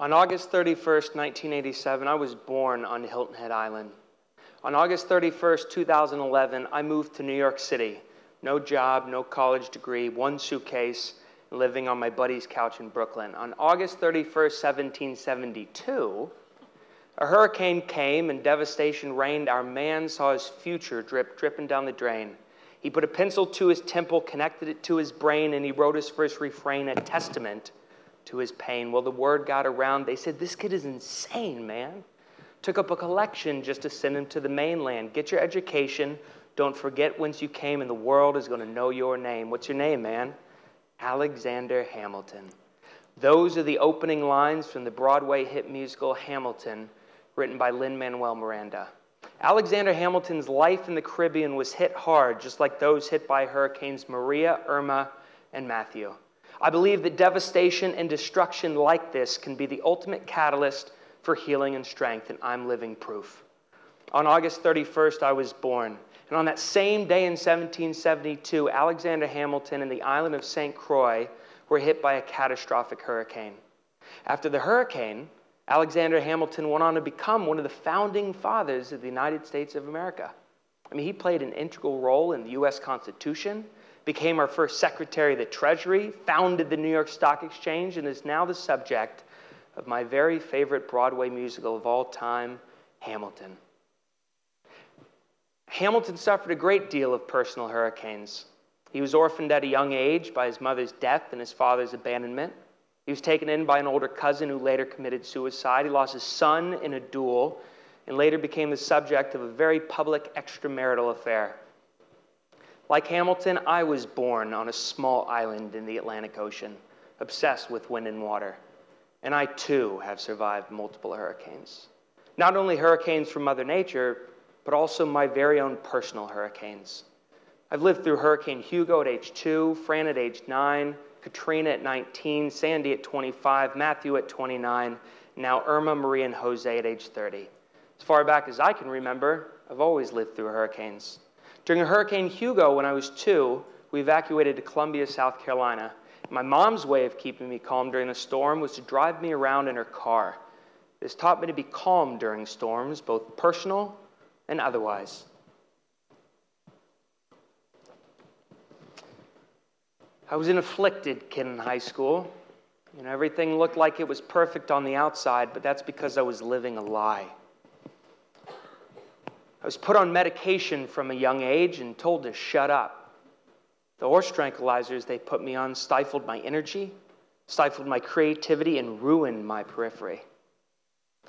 On August 31st, 1987, I was born on Hilton Head Island. On August 31st, 2011, I moved to New York City. No job, no college degree, one suitcase, living on my buddy's couch in Brooklyn. On August 31st, 1772, a hurricane came and devastation reigned. Our man saw his future dripping down the drain. He put a pencil to his temple, connected it to his brain, and he wrote his first refrain, a testament to his pain. Well, the word got around. They said, this kid is insane, man. Took up a collection just to send him to the mainland. Get your education. Don't forget whence you came, and the world is going to know your name. What's your name, man? Alexander Hamilton. Those are the opening lines from the Broadway hit musical Hamilton, written by Lin-Manuel Miranda. Alexander Hamilton's life in the Caribbean was hit hard, just like those hit by hurricanes Maria, Irma, and Matthew. I believe that devastation and destruction like this can be the ultimate catalyst for healing and strength, and I'm living proof. On August 31st, I was born. And on that same day in 1772, Alexander Hamilton and the island of St. Croix were hit by a catastrophic hurricane. After the hurricane, Alexander Hamilton went on to become one of the founding fathers of the United States of America. I mean, he played an integral role in the U.S. Constitution, became our first Secretary of the Treasury, founded the New York Stock Exchange, and is now the subject of my very favorite Broadway musical of all time, Hamilton. Hamilton suffered a great deal of personal hurricanes. He was orphaned at a young age by his mother's death and his father's abandonment. He was taken in by an older cousin who later committed suicide. He lost his son in a duel and later became the subject of a very public extramarital affair. Like Hamilton, I was born on a small island in the Atlantic Ocean, obsessed with wind and water. And I, too, have survived multiple hurricanes. Not only hurricanes from Mother Nature, but also my very own personal hurricanes. I've lived through Hurricane Hugo at age 2, Fran at age 9, Katrina at 19, Sandy at 25, Matthew at 29, now Irma, Maria, and Jose at age 30. As far back as I can remember, I've always lived through hurricanes. During Hurricane Hugo, when I was 2, we evacuated to Columbia, South Carolina. My mom's way of keeping me calm during the storm was to drive me around in her car. This taught me to be calm during storms, both personal and otherwise. I was an afflicted kid in high school. You know, everything looked like it was perfect on the outside, but that's because I was living a lie. I was put on medication from a young age and told to shut up. The horse tranquilizers they put me on stifled my energy, stifled my creativity, and ruined my periphery.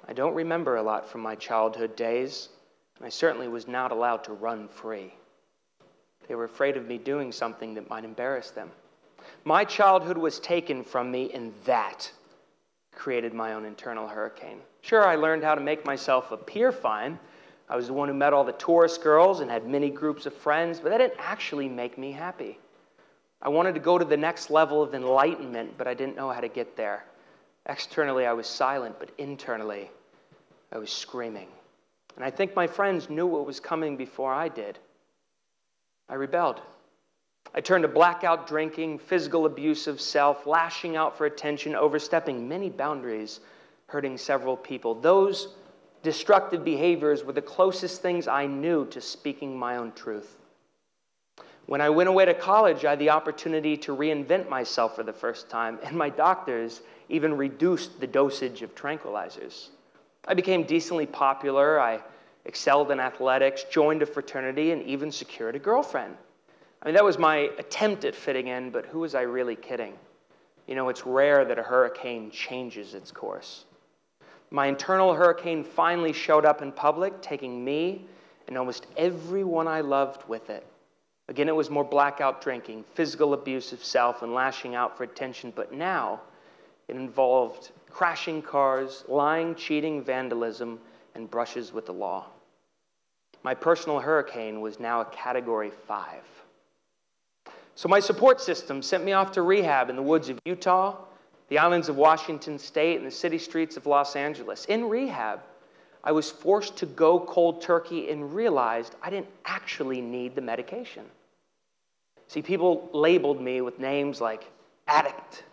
I don't remember a lot from my childhood days, and I certainly was not allowed to run free. They were afraid of me doing something that might embarrass them. My childhood was taken from me, and that created my own internal hurricane. Sure, I learned how to make myself appear fine. I was the one who met all the tourist girls and had many groups of friends, but that didn't actually make me happy. I wanted to go to the next level of enlightenment, but I didn't know how to get there. Externally, I was silent, but internally, I was screaming. And I think my friends knew what was coming before I did. I rebelled. I turned to blackout drinking, physical abuse of self, lashing out for attention, overstepping many boundaries, hurting several people. Those destructive behaviors were the closest things I knew to speaking my own truth. When I went away to college, I had the opportunity to reinvent myself for the first time, and my doctors even reduced the dosage of tranquilizers. I became decently popular, I excelled in athletics, joined a fraternity, and even secured a girlfriend. I mean, that was my attempt at fitting in, but who was I really kidding? You know, it's rare that a hurricane changes its course. My internal hurricane finally showed up in public, taking me and almost everyone I loved with it. Again, it was more blackout drinking, physical abuse of self, and lashing out for attention, but now it involved crashing cars, lying, cheating, vandalism, and brushes with the law. My personal hurricane was now a Category 5. So my support system sent me off to rehab in the woods of Utah, the islands of Washington State, and the city streets of Los Angeles. In rehab, I was forced to go cold turkey and realized I didn't actually need the medication. See, people labeled me with names like addict,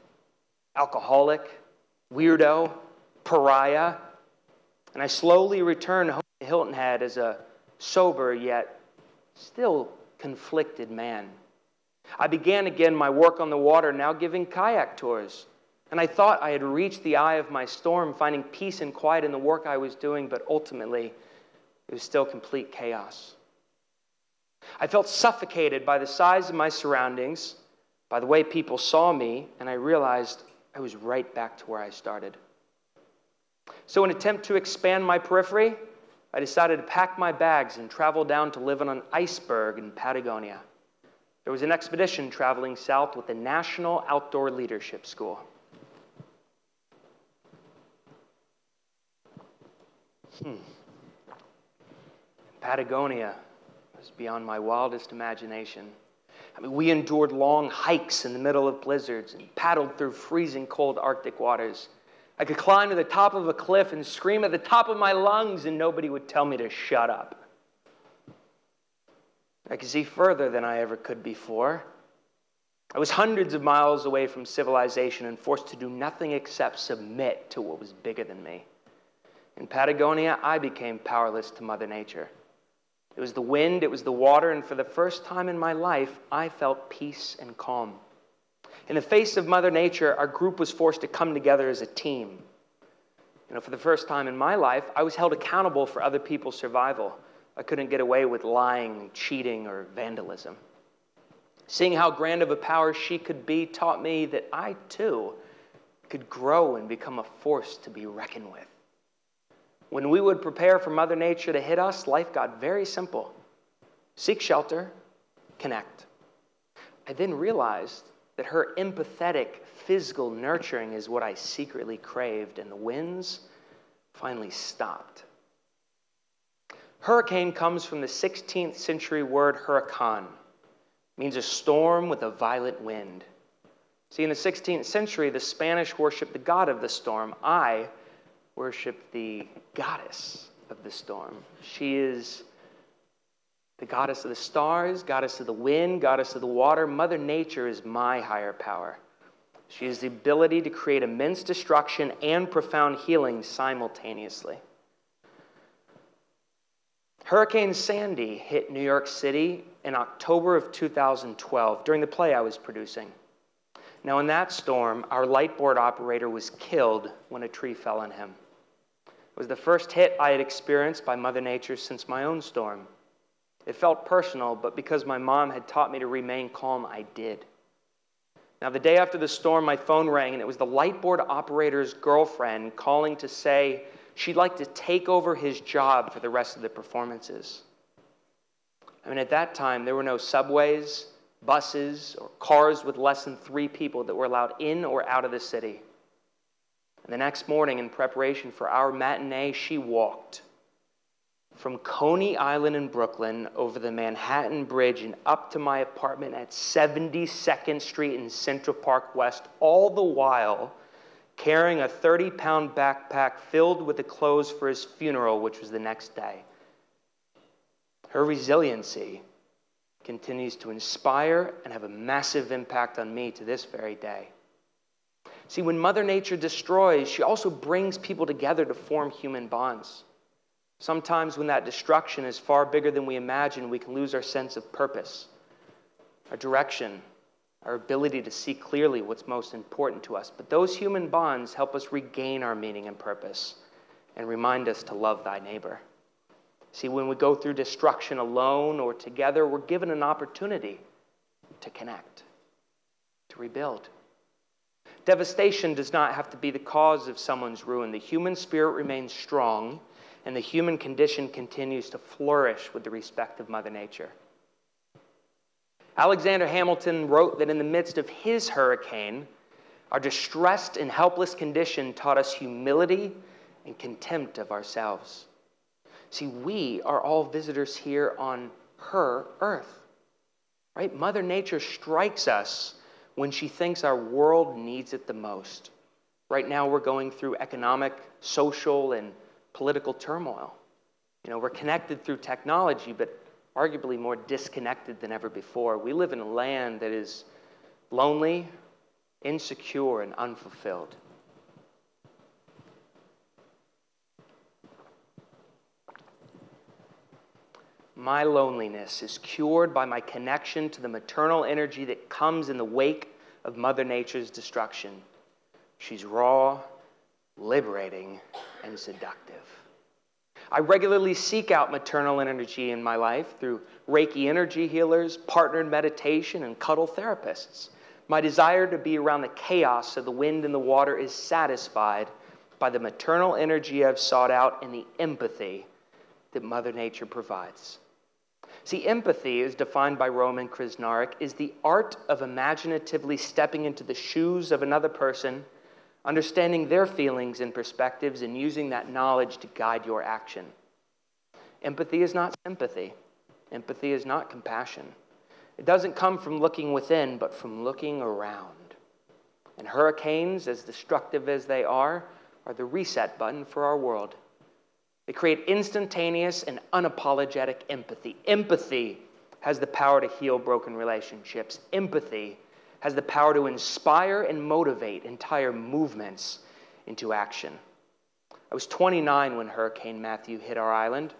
alcoholic, weirdo, pariah, and I slowly returned home to Hilton Head as a sober yet still conflicted man. I began again my work on the water, now giving kayak tours. And I thought I had reached the eye of my storm, finding peace and quiet in the work I was doing, but ultimately it was still complete chaos. I felt suffocated by the size of my surroundings, by the way people saw me, and I realized I was right back to where I started. So in an attempt to expand my periphery, I decided to pack my bags and travel down to live on an iceberg in Patagonia. There was an expedition traveling south with the National Outdoor Leadership School. Patagonia was beyond my wildest imagination. I mean, we endured long hikes in the middle of blizzards and paddled through freezing cold Arctic waters. I could climb to the top of a cliff and scream at the top of my lungs, and nobody would tell me to shut up. I could see further than I ever could before. I was hundreds of miles away from civilization and forced to do nothing except submit to what was bigger than me. In Patagonia, I became powerless to Mother Nature. It was the wind, it was the water, and for the first time in my life, I felt peace and calm. In the face of Mother Nature, our group was forced to come together as a team. For the first time in my life, I was held accountable for other people's survival. I couldn't get away with lying, cheating, or vandalism. Seeing how grand of a power she could be taught me that I, too, could grow and become a force to be reckoned with. When we would prepare for Mother Nature to hit us, life got very simple. Seek shelter, connect. I then realized that her empathetic, physical nurturing is what I secretly craved, and the winds finally stopped. Hurricane comes from the 16th century word huracan. It means a storm with a violent wind. See, in the 16th century, the Spanish worshipped the god of the storm. I worship the goddess of the storm. She is the goddess of the stars, goddess of the wind, goddess of the water. Mother Nature is my higher power. She has the ability to create immense destruction and profound healing simultaneously. Hurricane Sandy hit New York City in October of 2012 during the play I was producing. Now, in that storm, our lightboard operator was killed when a tree fell on him. It was the first hit I had experienced by Mother Nature since my own storm. It felt personal, but because my mom had taught me to remain calm, I did. Now, the day after the storm, my phone rang, and it was the lightboard operator's girlfriend calling to say she'd like to take over his job for the rest of the performances. I mean, at that time, there were no subways, buses, or cars with less than 3 people that were allowed in or out of the city. And the next morning, in preparation for our matinee, she walked from Coney Island in Brooklyn over the Manhattan Bridge and up to my apartment at 72nd Street in Central Park West, all the while carrying a 30-pound backpack filled with the clothes for his funeral, which was the next day. Her resiliency continues to inspire and have a massive impact on me to this very day. See, when Mother Nature destroys, she also brings people together to form human bonds. Sometimes when that destruction is far bigger than we imagine, we can lose our sense of purpose, our direction, our ability to see clearly what's most important to us. But those human bonds help us regain our meaning and purpose and remind us to love thy neighbor. See, when we go through destruction alone or together, we're given an opportunity to connect, to rebuild. Devastation does not have to be the cause of someone's ruin. The human spirit remains strong, and the human condition continues to flourish with the respect of Mother Nature. Alexander Hamilton wrote that in the midst of his hurricane, our distressed and helpless condition taught us humility and contempt of ourselves. See, we are all visitors here on her earth, right? Mother Nature strikes us when she thinks our world needs it the most. Right now, we're going through economic, social, and political turmoil. We're connected through technology, but arguably more disconnected than ever before. We live in a land that is lonely, insecure, and unfulfilled. my loneliness is cured by my connection to the maternal energy that comes in the wake of Mother Nature's destruction. She's raw, liberating, and seductive. I regularly seek out maternal energy in my life through Reiki energy healers, partnered meditation, and cuddle therapists. My desire to be around the chaos of the wind and the water is satisfied by the maternal energy I've sought out and the empathy that Mother Nature provides. See, empathy, as defined by Roman Krznaric, is the art of imaginatively stepping into the shoes of another person, understanding their feelings and perspectives, and using that knowledge to guide your action. Empathy is not sympathy. Empathy is not compassion. It doesn't come from looking within, but from looking around. And hurricanes, as destructive as they are the reset button for our world. They create instantaneous and unapologetic empathy. Empathy has the power to heal broken relationships. Empathy has the power to inspire and motivate entire movements into action. I was 29 when Hurricane Matthew hit our island.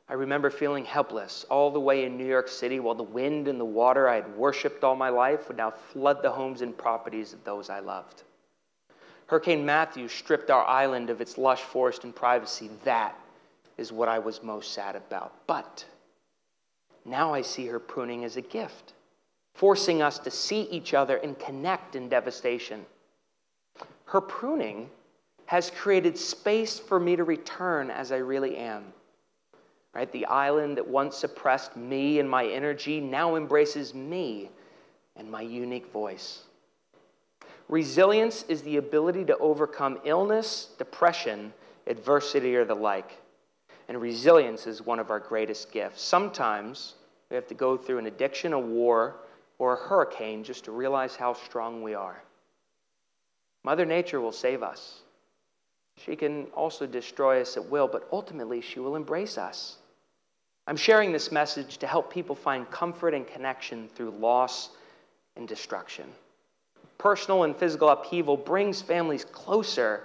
I remember feeling helpless all the way in New York City while the wind and the water I had worshipped all my life would now flood the homes and properties of those I loved. Hurricane Matthew stripped our island of its lush forest and privacy. That is what I was most sad about. But now I see her pruning as a gift, forcing us to see each other and connect in devastation. Her pruning has created space for me to return as I really am. Right? The island that once suppressed me and my energy now embraces me and my unique voice. Resilience is the ability to overcome illness, depression, adversity, or the like. And resilience is one of our greatest gifts. Sometimes we have to go through an addiction, a war, or a hurricane just to realize how strong we are. Mother Nature will save us. She can also destroy us at will, but ultimately she will embrace us. I'm sharing this message to help people find comfort and connection through loss and destruction. Personal and physical upheaval brings families closer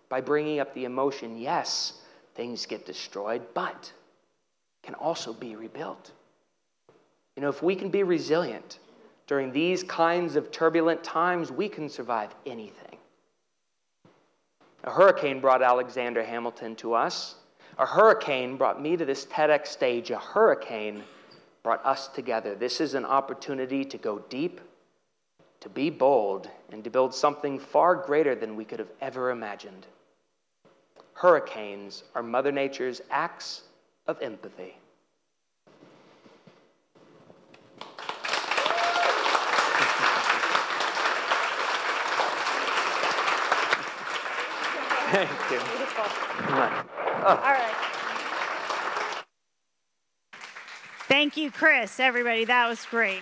by bringing up the emotion. Yes, things get destroyed, but can also be rebuilt. You know, if we can be resilient during these kinds of turbulent times, we can survive anything. A hurricane brought Alexander Hamilton to us. A hurricane brought me to this TEDx stage. A hurricane brought us together. This is an opportunity to go deep, to be bold, and to build something far greater than we could have ever imagined. Hurricanes are Mother Nature's acts of empathy. Thank you. Beautiful. All right. Thank you, Chris, everybody. That was great.